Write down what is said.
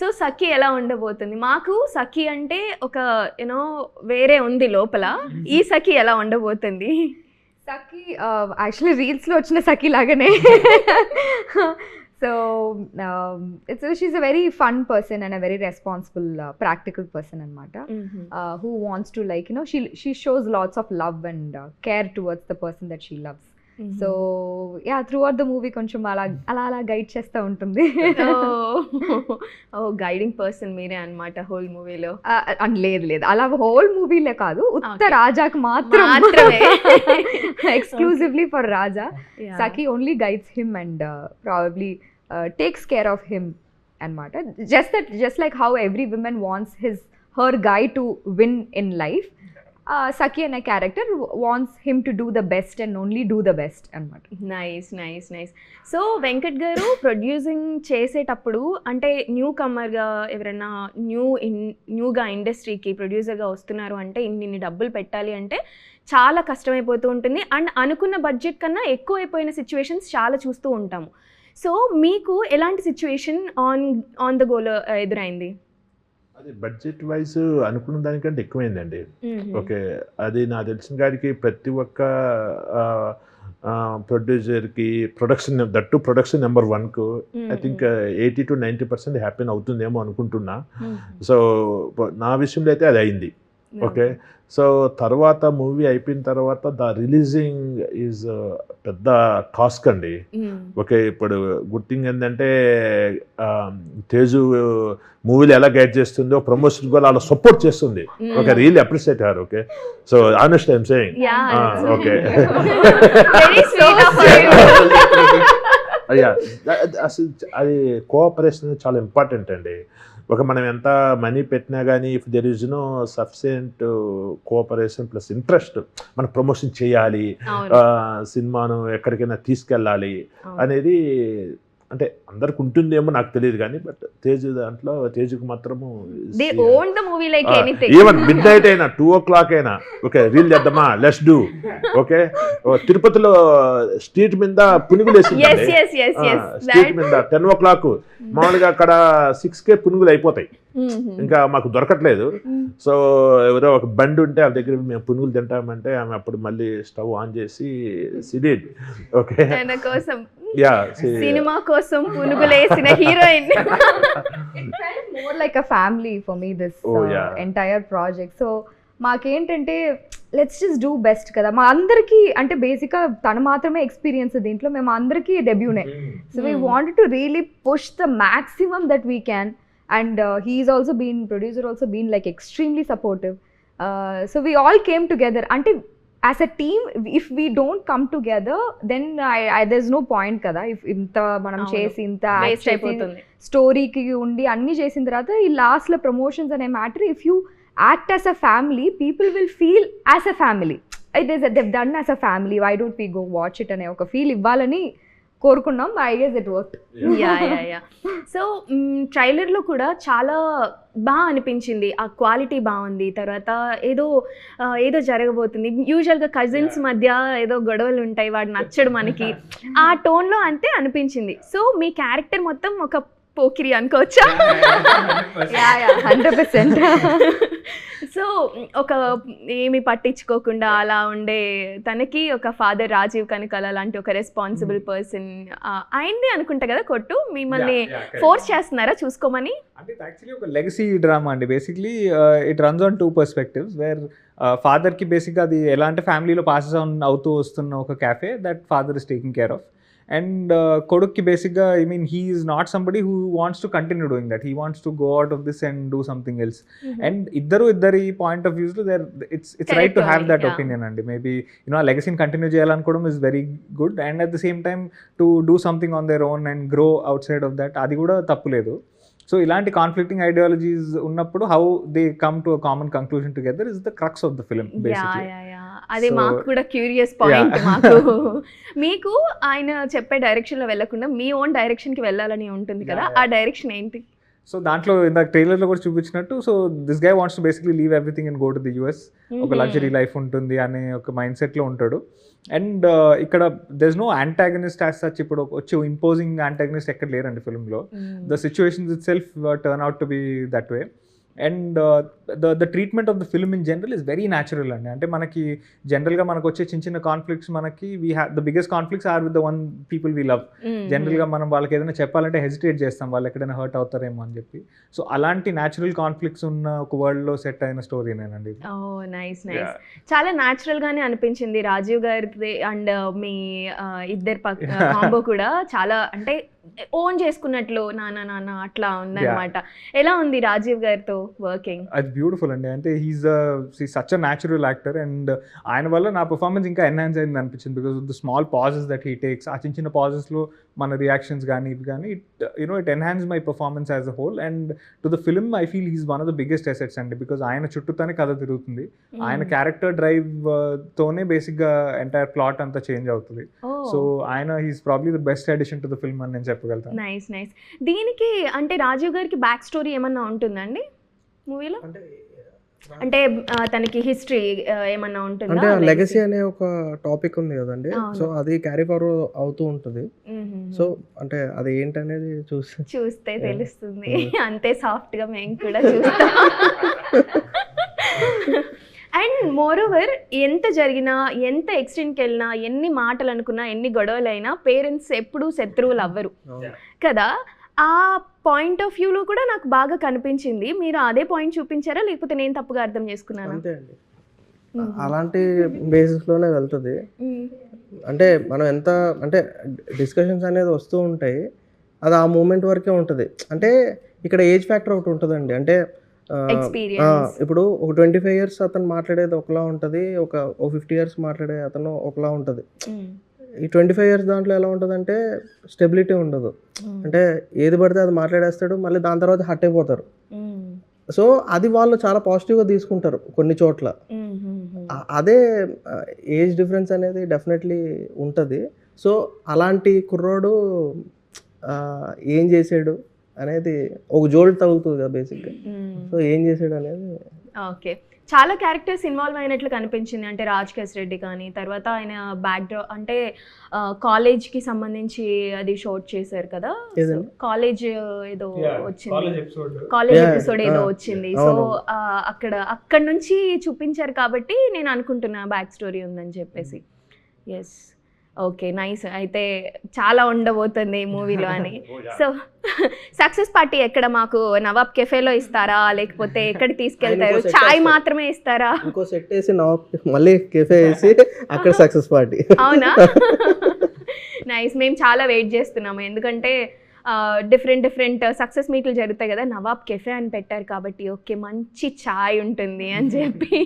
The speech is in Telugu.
సో సఖి ఎలా ఉండబోతుంది? మాకు సఖి అంటే ఒక యూనో వేరే ఉంది లోపల. ఈ సఖి ఎలా ఉండబోతుంది? సఖి యాక్చువల్లీ రీల్స్లో వచ్చిన సఖి లాగానే. So she's a very fun person and a very responsible practical person అనమాట. Who wants to like she shows lots of love and care towards the person that she loves. So yeah, throughout the movie కొంచెం అలా గైడ్ చేస్తూ ఉంటుంది. గైడింగ్ పర్సన్ మీరే అనమాట హోల్ మూవీలో? లేదు, అలా హోల్ మూవీలే కాదు, ఉత్త రాజాకు మాత్రమే exclusively for Raja. Sakhi only guides him and probably takes care of him anamata. Just like how every woman wants her guy to win in life, Saki and a character wants him to do the best and only do the best anamata. Nice. So Venkat garu producing చేసేటప్పుడు అంటే న్యూ కమర్ గా ఎవరైనా న్యూగా ఇండస్ట్రీకి ప్రొడ్యూసర్ గా వస్తున్నారు అంటే ఇన్ని డబ్బులు పెట్టాలి అంటే చాలా కష్టమైపోతూ ఉంటుంది. అండ్ అనుకున్న బడ్జెట్ కన్నా ఎక్కువ అయిపోయిన సిచ్యువేషన్స్ చాలా చూస్తూ ఉంటాము. సో మీకు ఎలాంటి సిచ్యువేషన్ ఆన్ ద గోలో ఎదురైంది? అది బడ్జెట్ వైజ్ అనుకున్న దానికంటే ఎక్కువైందండి. ఓకే, అది నాకు తెలిసిన గారికి ప్రతి ఒక్క ప్రొడ్యూసర్కి ప్రొడక్షన్ నెంబర్ 1కు ఐ థింక్ 80 to 90% హ్యాపీ అవుతుందేమో అనుకుంటున్నా. సో నా విషయంలో అయితే అది అయింది. ఓకే, సో తర్వాత మూవీ అయిపోయిన తర్వాత ద రిలీజింగ్ ఈజ్ పెద్ద టాస్క్ అండి. ఓకే, ఇప్పుడు గుడ్ థింగ్ ఏంటంటే తేజు మూవీలు ఎలా గైడ్ చేస్తుందో ప్రమోషన్ కూడా అలా సపోర్ట్ చేస్తుంది. Okay, really appreciate her. Okay, so honest I'm saying. Okay, అసలు అది కోఆపరేషన్ చాలా ఇంపార్టెంట్ అండి. ఒక మనం ఎంత మనీ పెట్టినా కానీ if there is no sufficient cooperation plus interest, మనం ప్రమోషన్ చేయాలి, సినిమాను ఎక్కడికైనా తీసుకెళ్ళాలి అనేది అంటే అందరికి ఉంటుందేమో నాకు తెలియదు కానీ, బట్ తేజుకు మాత్రము ఈవెన్ మిడ్ నైట్ అయినా 2 o'clock అయినా ఓకే రీల్ చేద్దామా, లెట్స్ డూ. ఓకే, తిరుపతిలో స్ట్రీట్ మీద పునుగులు వేసింది. స్ట్రీట్ మీద 10 o'clock, మామూలుగా అక్కడ 6 పునుగులు అయిపోతాయి, ఇంకా మాకు దొరకట్లేదు. సో ఎవరో ఒక బండి ఉంటే ఆ దగ్గర మేము పునుగులు తింటామంటే ఆమె అప్పుడు మళ్ళీ స్టవ్ ఆన్ చేసి సిడెడ్. ఓకే, సినిమా కోసం పునుగులేసిన heroine. It felt more like a family for me, this entire project. So మాకేంటంటే లెట్స్ జస్ట్ డూ బెస్ట్ కదా. మా అందరికీ అంటే బేసిక్గా తను మాత్రమే ఎక్స్పీరియన్స్ దీంట్లో, మేము అందరికీ డెబ్యూనే. So we wanted to really push the maximum that we can. And he's also been, producer also been like extremely supportive. So we all came together. Ante as a team, if we don't come together, then there's no point kada. If inta manam chesi inta waste అయిపోతుంది, story ki undi anni chesin tarvata ee last la promotions ane matter, if you act as a family, people will feel as a family. They've done as a family, why don't we go watch it ane oka feel ఇవ్వాలని కోరుకున్నాం. I guess it worked. Yeah. So ట్రైలర్లో కూడా చాలా బాగా అనిపించింది, ఆ క్వాలిటీ బాగుంది. తర్వాత ఏదో జరగబోతుంది, యూజువల్గా కజిన్స్ మధ్య ఏదో గొడవలు ఉంటాయి, వాడు నచ్చడు మనకి, ఆ టోన్లో అంతే అనిపించింది. సో మీ క్యారెక్టర్ మొత్తం ఒక పోకిరి అనుకోవచ్చా? 100%. సో ఒక ఏమి పట్టించుకోకుండా అలా ఉండే తనకి ఒక ఫాదర్ రాజీవ్ కనకాల లాంటి ఒక రెస్పాన్సిబుల్ పర్సన్ అయింది అనుకుంటా కదా కొట్టు, మిమ్మల్ని ఫోర్స్ చేస్తున్నారా చూసుకోమని? అంటే యాక్చువల్లీ ఒక లెగసీ డ్రామా అండి. Basically it runs on 2 perspectives, where ఫాదర్కి బేసిక్గా అది ఎలా అంటే ఫ్యామిలీలో పాసెస్ ఆన్ అవుతూ వస్తున్న ఒక cafe that father is taking care of. And Kodukki basically, I mean, he is not somebody who wants to continue doing that. He wants to go out of this and do something else. And iddari point of views, it's right to have that opinion. And maybe a legacy continue cheyalankodam is very good. And at the same time, to do something on their own and grow outside of that, adi kuda tappu ledu. So ఇలాంటి కాన్ఫ్లిక్టింగ్ ఐడియాలజీస్ ఉన్నప్పుడు how they come to a common conclusion together is the crux of the film basically. అదే మాకు కూడా క్యూరియస్ పాయింట్. మీకు ఆయన చెప్పే డైరెక్షన్లో వెళ్ళకుండా మీ ఓన్ డైరెక్షన్కి వెళ్ళాలని ఉంటుంది కదా, ఆ డైరెక్షన్ ఏంటి? సో దాంట్లో ఇందాక ట్రైలర్లో కూడా చూపించినట్టు, so this guy wants to basically leave everything and go to the US, ఒక లగ్జరీ లైఫ్ ఉంటుంది అనే ఒక మైండ్ సెట్లో ఉంటాడు. అండ్ ఇక్కడ there is no antagonist as such, ఇప్పుడు వచ్చి ఇంపోజింగ్ యాంటాగనిస్ట్ ఎక్కడ లేరండి ఫిల్మ్లో. The situations itself turn out to be that way. And the treatment of the film in general is very natural అండి. అంటే మనకి జనరల్గా మనకు వచ్చే చిన్న చిన్న కాన్ఫ్లిక్ట్స్, మనకి we have the biggest conflicts are with the one people we love. జనరల్గా మనం వాళ్ళకి ఏదైనా చెప్పాలంటే హెసిటేట్ చేస్తాం, వాళ్ళు ఎక్కడైనా హర్ట్ అవుతారేమో అని చెప్పి. సో అలాంటి న్యాచురల్ కాన్ఫ్లిక్ట్స్ ఉన్న ఒక వరల్డ్లో సెట్ అయిన స్టోరీనేనండి. నైస్ నైస్, చాలా న్యాచురల్ గానే అనిపించింది. రాజీవ్ గారిది అండ్ మీ ఇద్దరు కాంబో కూడా చాలా అంటే ఓన్ చేసుకున్నట్లు నాన్న నాన్న అట్లా ఉందన్నమాట. ఎలా ఉంది రాజీవ్ గారితో వర్కింగ్? అది బ్యూటిఫుల్ అండి. అంటే he's such a natural actor and ఆయన వల్ల నా పర్ఫార్మెన్స్ ఇంకా ఎన్హాన్స్ అయింది అనిపించింది. Because of the small pauses that he takes, ఆ చిన్న చిన్న పాజెస్లో మన రియాక్షన్స్ కానీ ఇవి కానీ it enhance my performance as a whole. And to the film I feel he's one of the biggest assets అండి. బికాస్ ఆయన చుట్టూతోనే కథ తిరుగుతుంది, ఆయన క్యారెక్టర్ డ్రైవ్ తోనే బేసిక్గా ఎంటైర్ ప్లాట్ అంతా చేంజ్ అవుతుంది. సో ఆయన he's probably the best addition to the film అని నేను చెప్పగలుగుతాను. Nice nice. దీనికి అంటే రాజీవ్ గారికి బ్యాక్ స్టోరీ ఏమన్నా ఉంటుందండి మూవీలో? అంటే తనకి హిస్టరీ ఏమన్నా ఉంటుందా? అంటే లెగసీ అనే ఒక టాపిక్ ఉంది కదండి, సో అది క్యారీ ఫార్వర్డ్ అవుతూ ఉంటుంది. సో అంటే అది ఏంటనేది చూస్తే తెలుస్తుంది. అంతే సాఫ్ట్ గా మేము కూడా చూస్తాం. అండ్ మోర్ ఓవర్ ఎంత జరిగినా, ఎంత ఎక్స్టెంట్కి వెళ్ళినా, ఎన్ని మాటలు అనుకున్నా, ఎన్ని గొడవలైనా పేరెంట్స్ ఎప్పుడూ శత్రువులు అవ్వరు కదా. ఆ పాయింట్ ఆఫ్ వ్యూలో కూడా నాకు బాగా కనిపించింది. మీరు అదే పాయింట్ చూపించారా, లేకపోతే నేను తప్పుగా అర్థం చేసుకున్నాను? అంతే అండి, అలాంటి బేసిస్లోనే వెళ్తుంది. అంటే మనం ఎంత అంటే డిస్కషన్స్ అనేది వస్తూ ఉంటాయి, అది ఆ మూమెంట్ వరకే ఉంటుంది. అంటే ఇక్కడ ఏజ్ ఫ్యాక్టర్ ఒకటి ఉంటుందండి. అంటే ఇప్పుడు ఒక 25 years అతను మాట్లాడేది ఒకలా ఉంటుంది, ఒక 50 years మాట్లాడే అతను ఒకలా ఉంటుంది. ఈ 25 years దాంట్లో ఎలా ఉంటుంది అంటే స్టెబిలిటీ ఉండదు. అంటే ఏది పడితే అది మాట్లాడేస్తాడు, మళ్ళీ దాని తర్వాత హట్ అయిపోతారు. సో అది వాళ్ళు చాలా పాజిటివ్గా తీసుకుంటారు కొన్ని చోట్ల. అదే ఏజ్ డిఫరెన్స్ అనేది డెఫినెట్లీ ఉంటుంది. సో అలాంటి కుర్రోడు ఏం చేసాడు అనేది ఒక జోల్ట్ తగులుతుంది కదా బేసిక్గా. సో ఏం చేసాడు అనేది. ఓకే, చాలా క్యారెక్టర్స్ ఇన్వాల్వ్ అయినట్లు కనిపించింది. అంటే రాజ్ రెడ్డి కానీ, తర్వాత ఆయన బ్యాక్డ్రాప్ అంటే కాలేజ్కి సంబంధించి అది షూట్ చేశారు కదా, కాలేజ్ ఏదో వచ్చింది, కాలేజ్ ఎపిసోడ్ ఏదో వచ్చింది. సో అక్కడ నుంచి చూపించారు కాబట్టి నేను అనుకుంటున్నా బ్యాక్ స్టోరీ ఉందని చెప్పేసి. Yes, okay nice. అయితే చాలా ఉండబోతుంది ఈ మూవీలో అని. సో సక్సెస్ పార్టీ ఎక్కడ మాకు నవాబ్ కెఫేలో ఇస్తారా, లేకపోతే ఎక్కడికి తీసుకెళ్తారు? చాయ్ మాత్రమే ఇస్తారా? ఇంకో సెట్ వేసి నవాబ్ మళ్ళీ కెఫే వేసి అక్కడ సక్సెస్ పార్టీ. అవునా? నైస్. మేము చాలా వెయిట్ చేస్తున్నాము, ఎందుకంటే డిఫరెంట్ సక్సెస్ మీట్లు జరుగుతాయి కదా, నవాబ్ కెఫే అని పెట్టారు కాబట్టి ఓకే మంచి చాయ్ ఉంటుంది అని చెప్పి.